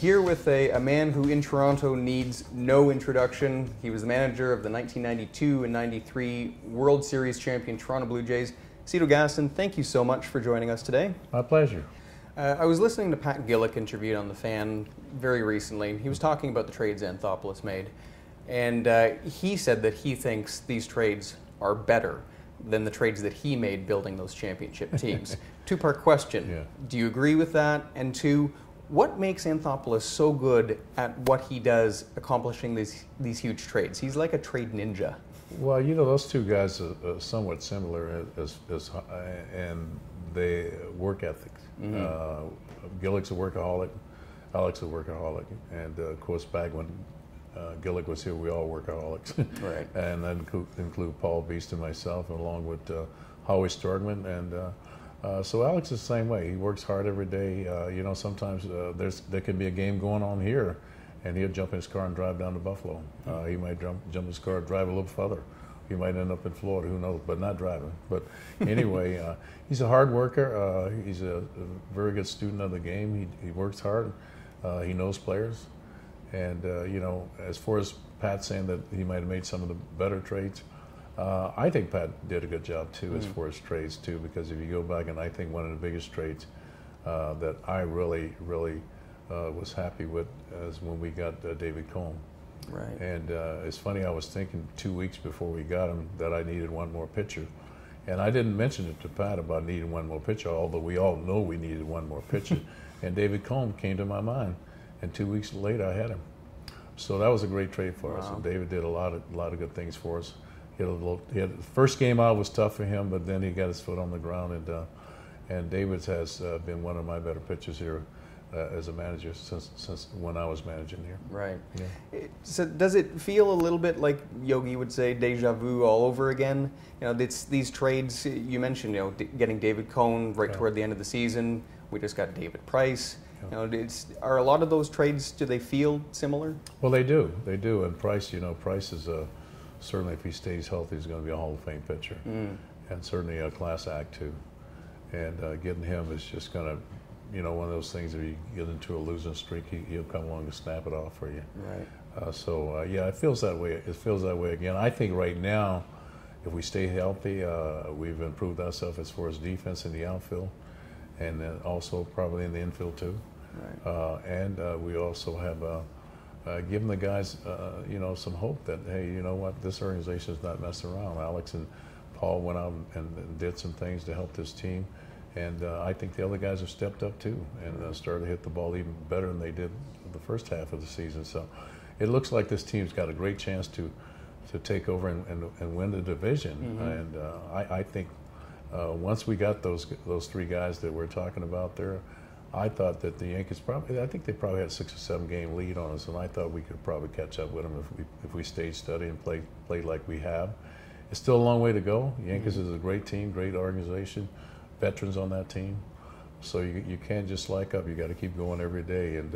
here with a man who in Toronto needs no introduction. He was the manager of the 1992 and 93 World Series champion Toronto Blue Jays. Cito Gaston, thank you so much for joining us today. My pleasure. I was listening to Pat Gillick interviewed on The Fan very recently. He was talking about the trades Anthopoulos made, and he said that he thinks these trades are better than the trades that he made building those championship teams. Two-part question. Yeah. Do you agree with that? And two, what makes Anthopoulos so good at what he does, accomplishing these huge trades? He's like a trade ninja. Well, you know, those two guys are somewhat similar and they work ethics. Gillick's a workaholic, Alex a workaholic, and of course back when Gillick was here, we all workaholics. Right. And that include Paul Beast and myself, along with Howie Storgman. And so Alex is the same way. He works hard every day. You know, sometimes there can be a game going on here, and he'll jump in his car and drive down to Buffalo. He might jump in his car and drive a little further. He might end up in Florida, who knows, but not driving. But anyway, he's a hard worker. He's a very good student of the game. He works hard. He knows players. And, you know, as far as Pat saying that he might have made some of the better trades, I think Pat did a good job, too, as far as trades, too, because if you go back, and I think one of the biggest trades that I really was happy with is when we got David Cohn. Right. And it's funny, I was thinking 2 weeks before we got him that I needed one more pitcher. And I didn't mention it to Pat about needing one more pitcher, although we all know we needed one more pitcher. And David Cohn came to my mind. And 2 weeks later, I had him. So that was a great trade for us. And David did a lot of good things for us. The first game out was tough for him, but then he got his foot on the ground. And David has been one of my better pitchers here as a manager since when I was managing here. Right. Yeah. So does it feel a little bit like Yogi would say, deja vu all over again? You know, these trades you mentioned. You know, getting David Cohn right toward the end of the season. We just got David Price. You know, are a lot of those trades, do they feel similar? Well, they do. They do. And Price, you know, Price is certainly, if he stays healthy, he's going to be a Hall of Fame pitcher. And certainly a class act, too. And getting him is just going to, you know, one of those things, if you get into a losing streak, he'll come along and snap it off for you. Right. Yeah, it feels that way. It feels that way again. I think right now, if we stay healthy, we've improved ourselves as far as defense in the outfield, and then also probably in the infield, too. Right. And we also have given the guys, you know, some hope that, hey, you know what, this organization is not messing around. Alex and Paul went out and did some things to help this team, and I think the other guys have stepped up too and started to hit the ball even better than they did the first half of the season. So it looks like this team's got a great chance to take over and win the division. And I think once we got those three guys that we're talking about there, I thought that the Yankees I think they probably had a 6 or 7 game lead on us, and I thought we could probably catch up with them if we stayed steady and played like we have. It's still a long way to go. Yankees is a great team, great organization, veterans on that team. So you can't just slack up. You got to keep going every day. And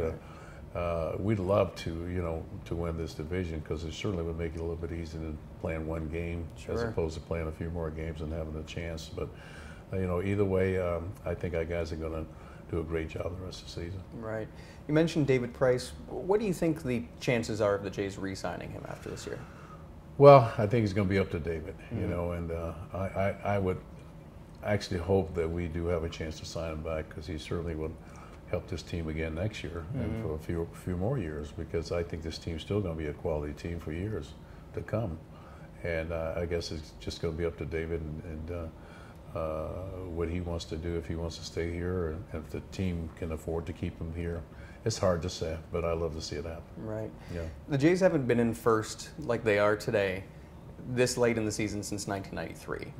we'd love to win this division, because it certainly would make it a little bit easier than playing one game as opposed to playing a few more games and having a chance. But you know, either way, I think our guys are going to do a great job the rest of the season. Right. You mentioned David Price. What do you think the chances are of the Jays re-signing him after this year? Well, I think it's going to be up to David, you know, and I would actually hope that we do have a chance to sign him back, because he certainly will help this team again next year and for a few more years, because I think this team's still going to be a quality team for years to come. And I guess it's just going to be up to David and what he wants to do, if he wants to stay here, and if the team can afford to keep him here. It's hard to say, but I love to see it happen. Right. Yeah. The Jays haven't been in first like they are today this late in the season since 1993.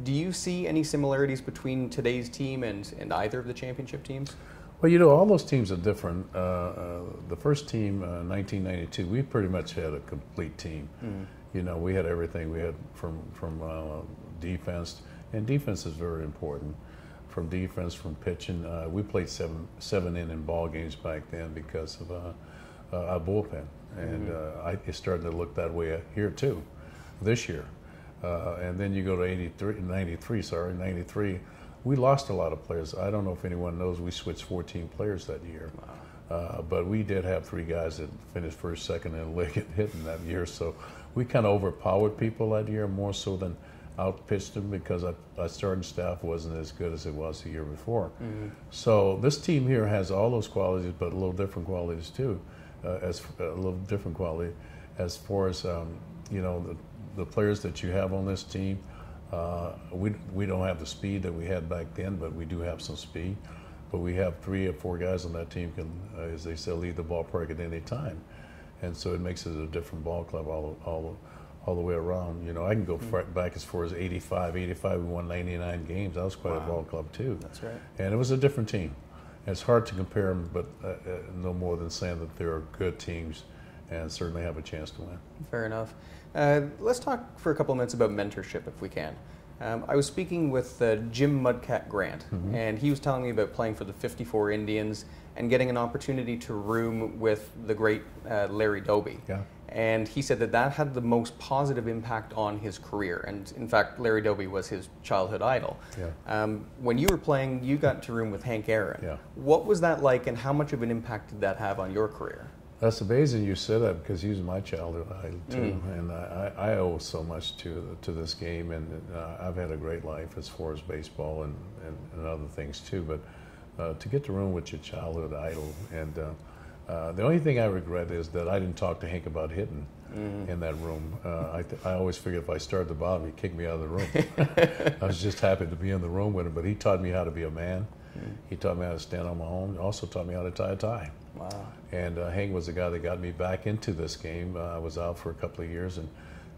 Do you see any similarities between today's team and either of the championship teams? Well, you know, all those teams are different. The first team, 1992, we pretty much had a complete team. You know, we had everything. We had from defense, and defense is very important. From defense, from pitching, we played seven inning ball games back then because of our bullpen, and it's starting to look that way here too, this year. And then you go to 93. We lost a lot of players. I don't know if anyone knows, we switched 14 players that year. But we did have 3 guys that finished first, second, and hitting that year. So we kind of overpowered people that year more so than outpitched them because our starting staff wasn't as good as it was the year before. So this team here has all those qualities, but a little different qualities too. As a little different quality as far as you know, the players that you have on this team. We don't have the speed that we had back then, but we do have some speed. But we have 3 or 4 guys on that team can, as they say, lead the ballpark at any time, and so it makes it a different ball club all the way around. You know, I can go back as far as 85. 85, we won 99 games. That was quite a ball club too. That's right. And it was a different team. It's hard to compare them, but no more than saying that they're good teams and certainly have a chance to win. Fair enough. Let's talk for a couple of minutes about mentorship, if we can. I was speaking with Jim Mudcat Grant, and he was telling me about playing for the 54 Indians and getting an opportunity to room with the great Larry Doby. Yeah. And he said that that had the most positive impact on his career. And in fact, Larry Doby was his childhood idol. Yeah. When you were playing, you got to room with Hank Aaron. Yeah. What was that like, and how much of an impact did that have on your career? That's amazing you said that because he was my childhood idol too, and I owe so much to this game, and I've had a great life as far as baseball and other things too. But to get to room with your childhood idol, and the only thing I regret is that I didn't talk to Hank about hitting in that room. I always figured if I started at the bottom, he'd kick me out of the room. I was just happy to be in the room with him, but he taught me how to be a man. He taught me how to stand on my own. He also taught me how to tie a tie. Wow. And Hank was the guy that got me back into this game. I was out for a couple of years, and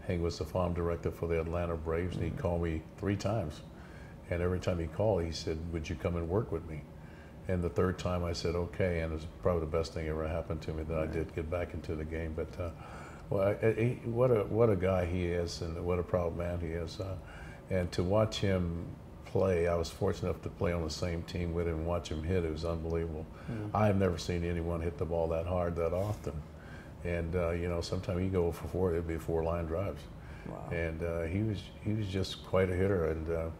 Hank was the farm director for the Atlanta Braves, and he called me 3 times. And every time he called, he said, "Would you come and work with me?" And the 3rd time I said, okay, and it was probably the best thing ever happened to me that I did get back into the game. But what a guy he is, and what a proud man he is. And to watch him play, I was fortunate enough to play on the same team with him and watch him hit. It was unbelievable. I've never seen anyone hit the ball that hard that often. And you know, sometimes he go for 4, it'd be 4 line drives. Wow. And he was just quite a hitter, and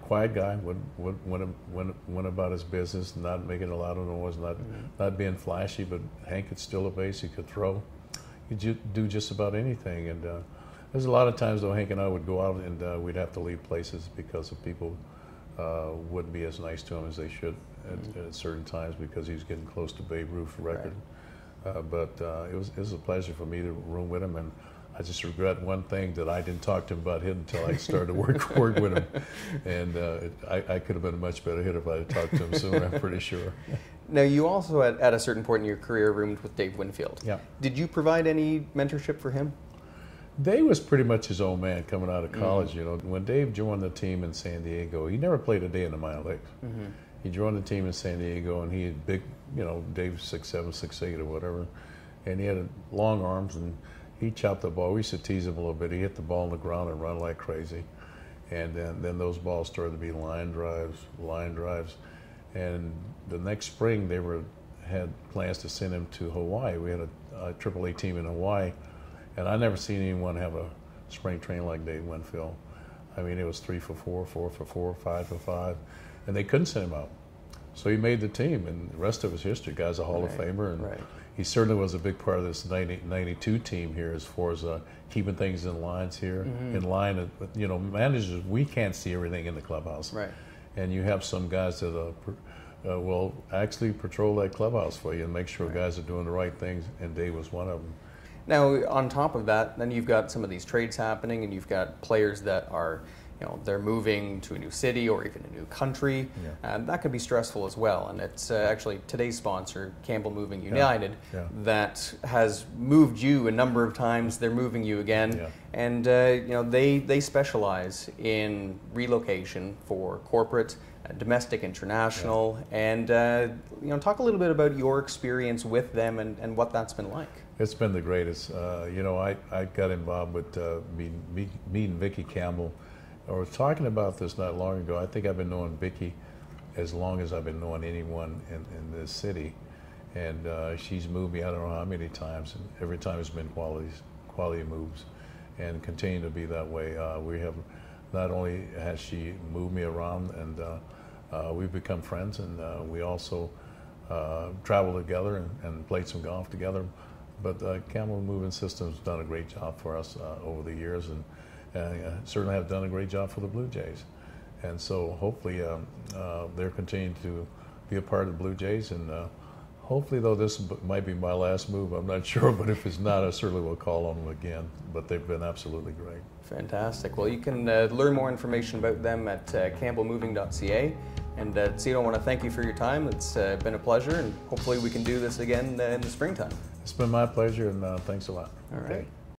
quiet guy, went about his business, not making a lot of noise, not being flashy, but Hank could steal a base, he could throw, he'd do just about anything. And there's a lot of times though Hank and I would go out and we'd have to leave places because the people wouldn't be as nice to him as they should at certain times because he was getting close to Babe Ruth's record. Right. But it was a pleasure for me to room with him, and I just regret one thing, that I didn't talk to him about hitting until I started to work with him. And I could have been a much better hitter if I had talked to him sooner, I'm pretty sure. Now, you also, at a certain point in your career, roomed with Dave Winfield. Yeah. Did you provide any mentorship for him? Dave was pretty much his old man coming out of college. You know, when Dave joined the team in San Diego, he never played a day in the minor leagues. He joined the team in San Diego, and he had big, you know, Dave's 6'7", 6'8", or whatever, and he had long arms, and he chopped the ball. We used to tease him a little bit. He hit the ball on the ground and run like crazy. And then those balls started to be line drives. And the next spring, they had plans to send him to Hawaii. We had a AAA team in Hawaii, and I never seen anyone have a spring training like Dave Winfield. I mean, it was 3 for 4, 4 for 4, 5 for 5, and they couldn't send him out. So he made the team, and the rest of his history. Guy's a Hall of Famer, and he certainly was a big part of this 92 team here as far as keeping things in lines here. In line, you know, managers, we can't see everything in the clubhouse. Right. And you have some guys that will actually patrol that clubhouse for you and make sure guys are doing the right things, and Dave was one of them. Now, on top of that, then you've got some of these trades happening, and you've got players that are, you know, they're moving to a new city or even a new country. That can be stressful as well. And it's actually today's sponsor, Campbell Moving United, that has moved you a number of times. They're moving you again. And you know, they specialize in relocation for corporate, domestic, international. And you know, talk a little bit about your experience with them and what that's been like. It's been the greatest. You know, I got involved with meeting Vicki Campbell. I was talking about this not long ago. I think I've been knowing Vicki as long as I've been knowing anyone in this city. And she's moved me I don't know how many times, and every time it's been quality moves, and continue to be that way. We have, not only has she moved me around, and we've become friends, and we also traveled together and played some golf together. But Camel Moving Systems have done a great job for us over the years, and certainly have done a great job for the Blue Jays. And so hopefully they're continuing to be a part of the Blue Jays. And hopefully, though, this might be my last move. I'm not sure, but if it's not, I certainly will call on them again. But they've been absolutely great. Fantastic. Well, you can learn more information about them at campbellmoving.ca. And Cito, I want to thank you for your time. It's been a pleasure, and hopefully we can do this again in the springtime. It's been my pleasure, and thanks a lot. All right. Okay.